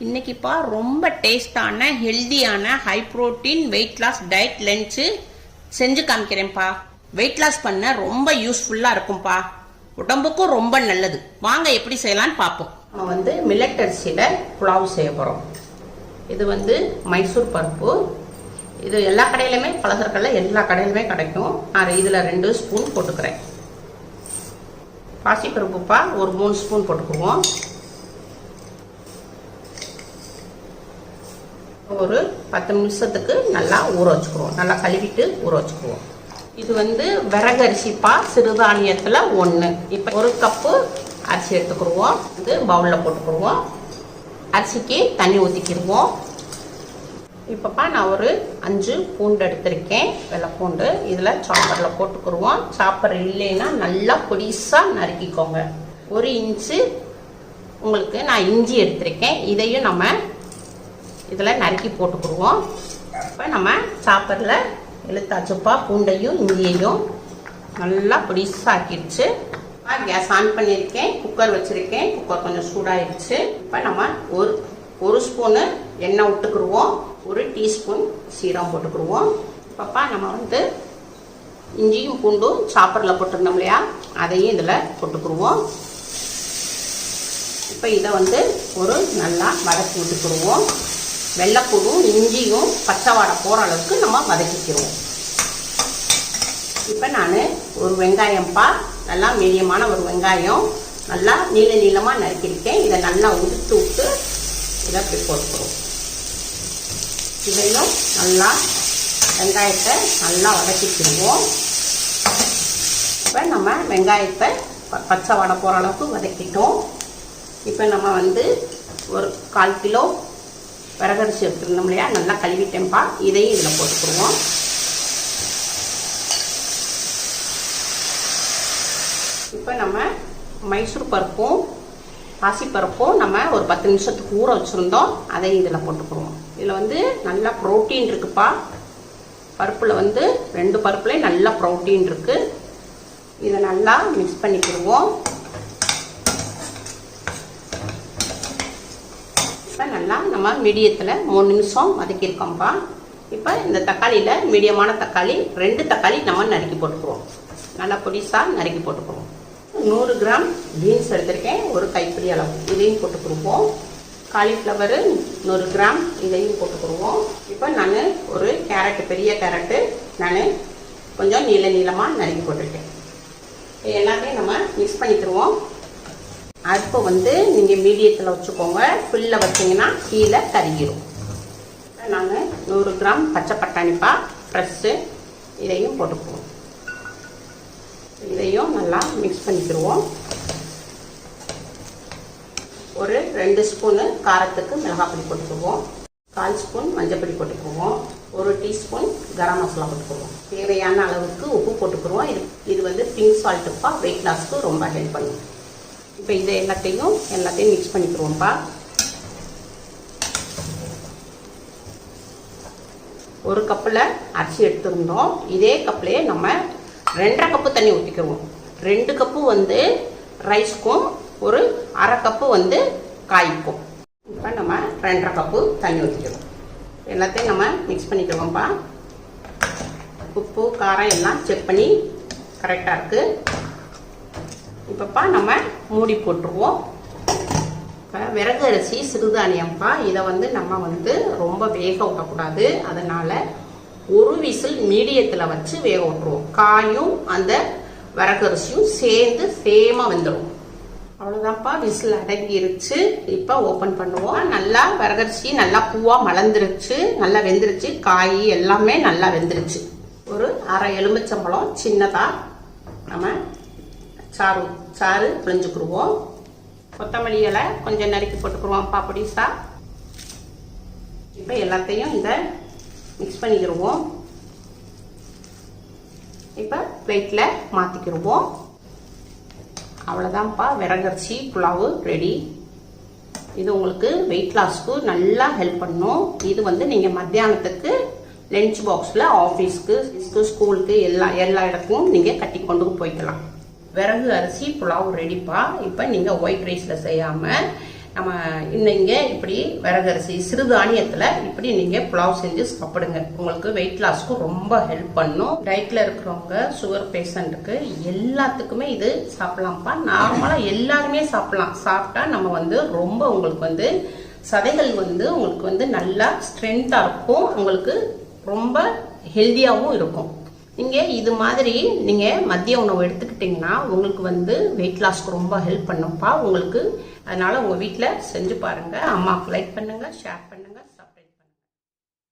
இன்னைக்குப்பா ரொம்ப டேஸ்டான ஹெல்தியான high protein weight loss diet lunch செஞ்சு காமிக்கிறேன்ப்பா. வெயிட் லாஸ் பண்ண ரொம்ப யூஸ்ஃபுல்லா இருக்கும்பா, உடம்புக்கும் ரொம்ப நல்லது. வாங்க எப்படி செய்யலாம்னு பார்ப்போம். நம்ம மில்லட் அரிசியில புலாவ் செய்ய போறோம். இது மைசூர் பருப்பு. இது எல்லா கடையிலுமே பலசரக்கல்ல எல்லா கடையிலுமே கிடைக்கும். நான் இதுல 2 ஸ்பூன் போட்டுக்கிறேன். பாசிப்பருப்புப்பா ஒரு 3 ஸ்பூன் போட்டுக்குவோம். ஒரு 10 நிமிஷத்துக்கு நல்லா ஊற வச்சுக்குவோம். நல்லா கழுவிட்டு ஊற வச்சுக்குவோம். இது விறகரிசிப்பா, சிறுதானியத்தில் 1. இப்போ 1 கப்பு அரிசி எடுத்துக்கிடுவோம். இது பவுலில் போட்டுக்கிடுவோம். அரிசிக்கு தண்ணி ஊற்றிக்கிடுவோம். இப்போப்பா நான் ஒரு 5 பூண்டு எடுத்திருக்கேன், வெள்ளை பூண்டு. இதில் சாப்பரில் போட்டுக்கிடுவோம். சாப்பர் இல்லைன்னா நல்லா பொடிசாக நறுக்கிக்கோங்க. 1 இன்ச்சு உங்களுக்கு நான் இஞ்சி எடுத்திருக்கேன். இதையும் நம்ம இதில் நறுக்கி போட்டுக்கிடுவோம். இப்போ நம்ம சாப்பரில் இழுத்தாச்சுப்பா பூண்டையும் இஞ்சியையும் நல்லா பொடிசாக்கிடுச்சு. கேஸ் ஆன் பண்ணியிருக்கேன். குக்கர் வச்சுருக்கேன். குக்கர் கொஞ்சம் சூடாகிடுச்சு. இப்போ நம்ம ஒரு ஸ்பூனு எண்ணெய் விட்டுக்குருவோம். 1 டீஸ்பூன் சீரகம் போட்டுக்கிடுவோம். இப்போப்பா நம்ம இஞ்சியும் பூண்டும் சாப்பரில் போட்டிருந்தோம் இல்லையா, அதையும் இதில் போட்டுக்கிடுவோம். இப்போ இதை ஒரு நல்லா வதக்கி விட்டுக்கிடுவோம். வெள்ளைப்பூடும் இஞ்சியும் பச்சை வாடை போகிற அளவுக்கு நம்ம வதக்கிக்கிறோம். இப்போ நான் ஒரு வெங்காயம்ப்பா, நல்லா மீடியமான ஒரு வெங்காயம் நல்லா நீளமாக நறுக்கியிருக்கேன். இதை நல்லா உதுத்து விட்டு இதை அப்படி போட்டுக்கிறோம். இதையும் நல்லா வெங்காயத்தை நல்லா வதக்கிக்கிடுவோம். இப்போ நம்ம வெங்காயத்தை பச்சை வாடை போகிற அளவுக்கு வதக்கிட்டோம். இப்போ நம்ம ஒரு 1/4 கிலோ விறகரிசி எடுத்துருந்தோம் இல்லையா, நல்லா கழுவிட்டேன்ப்பா. இதையும் இதில் போட்டுக்கிடுவோம். இப்போ நம்ம மைசூர் பருப்பும் பாசிப்பருப்பும் நம்ம ஒரு 10 நிமிஷத்துக்கு ஊற வச்சுருந்தோம். அதையும் இதில் போட்டுக்கிடுவோம். இதில் நல்லா ப்ரோட்டீன் இருக்குப்பா. பருப்பில் 2 பருப்புலேயும் நல்லா ப்ரோட்டீன் இருக்குது. இதை நல்லா மிக்ஸ் பண்ணிக்கிடுவோம். இப்போ நல்லா நம்ம மீடியத்தில் 3 நிமிஷம் வதக்கியிருக்கோம்ப்பா. இப்போ இந்த தக்காளியில் மீடியமான தக்காளி 2 தக்காளி நம்ம நறுக்கி போட்டுக்குவோம். நல்லா பொடிசாக நறுக்கி போட்டுக்குவோம். 100 கிராம் பீன்ஸ் எடுத்திருக்கேன், ஒரு கைப்பிடி அளவு. இதையும் போட்டுக்கிடுவோம். காலிஃப்ளவரு 100 கிராம், இதையும் போட்டுக்கிடுவோம். இப்போ நான் ஒரு கேரட்டு, பெரிய கேரட்டு நான் கொஞ்சம் நீளமாக நறுக்கி போட்டிருக்கேன். எல்லாத்தையும் நம்ம மிக்ஸ் பண்ணிக்கிடுவோம். அடுப்பு நீங்கள் மீடியத்தில் வச்சுக்கோங்க. ஃபுல்லில் வச்சிங்கன்னா கீழே கருகிடும். நான் 100 கிராம் பச்சை பட்டாணிப்பா ஃப்ரெஷ்ஷு, இதையும் போட்டுக்குவோம். இதையும் நல்லா மிக்ஸ் பண்ணிக்கிடுவோம். ஒரு 2 ஸ்பூனு காரத்துக்கு மிளகாப்பொடி போட்டுக்குவோம். 1/4 ஸ்பூன் மஞ்சப்பொடி போட்டுக்குவோம். 1 டீஸ்பூன் கரம் மசாலா போட்டுக்குவோம். தேவையான அளவுக்கு உப்பு போட்டுக்குவோம். இது பிங்க் சால்ட்டுப்பா, வெயிட் லாஸ்க்கு ரொம்ப ஹெல்ப் பண்ணும். இப்போ இதை எல்லாத்தையும் மிக்ஸ் பண்ணிக்கிறோம்ப்பா. ஒரு கப்பில் அரிசி எடுத்துருந்தோம். இதே கப்லேயே நம்ம 2.5 கப்பு தண்ணி ஊற்றிக்கிறோம். 2 கப்பு ரைஸ்க்கும் ஒரு 1/2 கப்பு காய்க்கும். இப்போ நம்ம 2.5 கப்பு தண்ணி ஊற்றிக்கிறோம். எல்லாத்தையும் நம்ம மிக்ஸ் பண்ணிக்கிறோம்ப்பா. உப்பு காரம் எல்லாம் செக் பண்ணி கரெக்டாக இருக்குது. இப்போப்பா நம்ம மூடி போட்டுருவோம். இப்போ விறகு அரிசி சிறுதானியம்ப்பா, இதை நம்ம ரொம்ப வேக விடக்கூடாது. அதனால் ஒரு விசில் மீடியத்தில் வச்சு வேக விட்டுருவோம். காயும் அந்த விறகரிசியும் சேர்ந்து சேமாக வெந்துடும். அவ்வளோதான்ப்பா, விசில் அடங்கிருச்சு. இப்போ ஓப்பன் பண்ணுவோம். நல்லா விறகரிசி நல்லா பூவாக மலர்ந்துருச்சு, நல்லா வெந்துருச்சு. காய் எல்லாமே நல்லா வெந்துருச்சு. ஒரு 1/2 எலுமிச்சம்பழம் சின்னதாக நம்ம சாறு பிழிஞ்சுக்குருவோம். கொத்தமல்லி இலை கொஞ்சம் நறுக்கி போட்டுக்குருவோம்ப்பா பொடிசா. இப்போ எல்லாத்தையும் இதை மிக்ஸ் பண்ணிக்கிடுவோம். இப்போ பிளேட்டில் மாற்றிக்கிடுவோம். அவ்வளோதான்ப்பா, விறகரிசி புலாவு ரெடி. இது உங்களுக்கு வெயிட் லாஸ்க்கு நல்லா ஹெல்ப் பண்ணும். இது நீங்கள் மத்தியானத்துக்கு லஞ்ச் பாக்ஸில் ஆஃபீஸ்க்கு, ஸ்கூலுக்கு எல்லா இடத்துக்கும் நீங்கள் கட்டி கொண்டு போய்க்கலாம். விறகு அரிசி புலாவ் ரெடிப்பா. இப்போ நீங்கள் ஒயிட் ரைஸில் செய்யாமல் நம்ம இன்னைங்க இப்படி விறகரிசி சிறுதானியத்தில் இப்படி நீங்கள் புலாவ் செஞ்சு சாப்பிடுங்க. உங்களுக்கு வெயிட் லாஸ்க்கு ரொம்ப ஹெல்ப் பண்ணும். டயட்டில் இருக்கிறவங்க, சுகர் பேஷண்ட்டுக்கு எல்லாத்துக்குமே இது சாப்பிடலாம்ப்பா. நார்மலாக எல்லாருமே சாப்பிடலாம். சாப்பிட்டா நம்ம வந்து ரொம்ப உங்களுக்கு சதைகள் உங்களுக்கு நல்லா ஸ்ட்ரென்த்தாக இருக்கும். உங்களுக்கு ரொம்ப ஹெல்த்தியாகவும் இருக்கும். நீங்கள் இது மாதிரி நீங்கள் மதிய உணவு எடுத்துக்கிட்டிங்கன்னா உங்களுக்கு வெயிட் லாஸ்க்கு ரொம்ப ஹெல்ப் பண்ணும்ப்பா உங்களுக்கு. அதனால் உங்கள் வீட்டில் செஞ்சு பாருங்கள். அம்மாவுக்கு லைக் பண்ணுங்கள், ஷேர் பண்ணுங்கள்.